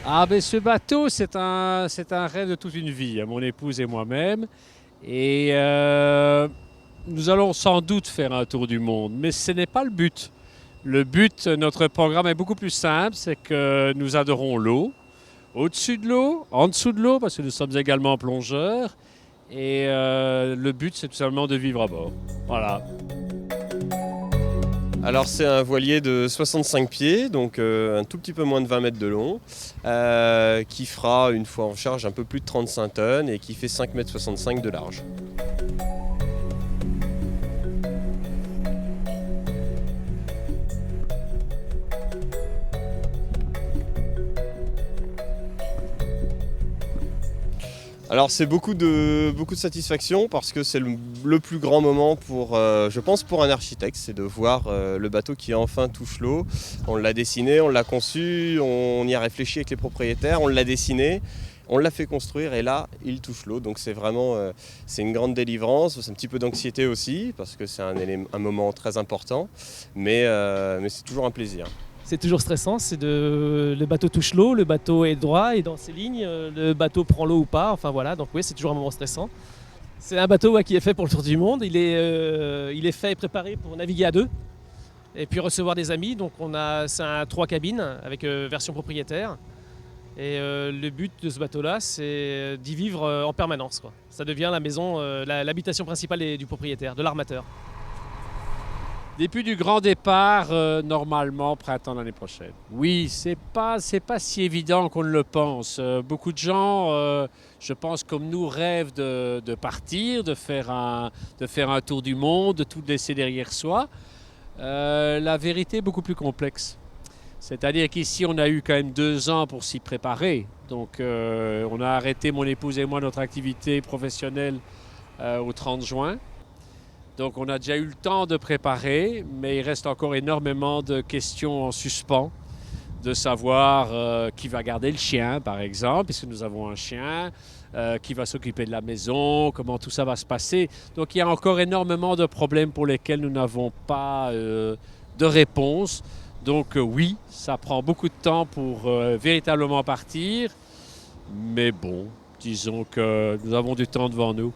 Ah ben ce bateau, c'est un rêve de toute une vie, mon épouse et moi-même. Et nous allons sans doute faire un tour du monde, mais ce n'est pas le but. Le but, notre programme est beaucoup plus simple, c'est que nous adorons l'eau, au-dessus de l'eau, en dessous de l'eau, parce que nous sommes également plongeurs. Et le but, c'est tout simplement de vivre à bord. Voilà. Alors c'est un voilier de 65 pieds, donc un tout petit peu moins de 20 mètres de long, qui fera une fois en charge un peu plus de 35 tonnes et qui fait 5,65 m de large. Alors c'est beaucoup de satisfaction parce que c'est le plus grand moment pour, je pense pour un architecte, c'est de voir le bateau qui enfin touche l'eau. On l'a dessiné, on l'a conçu, on y a réfléchi avec les propriétaires, on l'a dessiné, on l'a fait construire et là il touche l'eau. Donc c'est vraiment c'est une grande délivrance, c'est un petit peu d'anxiété aussi parce que c'est un moment très important, mais c'est toujours un plaisir. C'est toujours stressant, le bateau touche l'eau, le bateau est droit et dans ses lignes, le bateau prend l'eau ou pas, enfin voilà, donc oui c'est toujours un moment stressant. C'est un bateau qui est fait pour le tour du monde, il est fait et préparé pour naviguer à deux et puis recevoir des amis, donc c'est un 3 cabines avec version propriétaire. Et le but de ce bateau-là, c'est d'y vivre en permanence, quoi. Ça devient la maison, l'habitation principale du propriétaire, de l'armateur. Début du grand départ, normalement printemps l'année prochaine. Oui, c'est pas si évident qu'on ne le pense. Beaucoup de gens, je pense comme nous, rêvent de partir, de faire un tour du monde, de tout laisser derrière soi. La vérité est beaucoup plus complexe. C'est-à-dire qu'ici, on a eu quand même 2 ans pour s'y préparer. Donc, on a arrêté, mon épouse et moi, notre activité professionnelle au 30 juin. Donc on a déjà eu le temps de préparer, mais il reste encore énormément de questions en suspens, de savoir qui va garder le chien, par exemple, puisque nous avons un chien, qui va s'occuper de la maison, comment tout ça va se passer. Donc il y a encore énormément de problèmes pour lesquels nous n'avons pas de réponse. Donc oui, ça prend beaucoup de temps pour véritablement partir, mais bon, disons que nous avons du temps devant nous.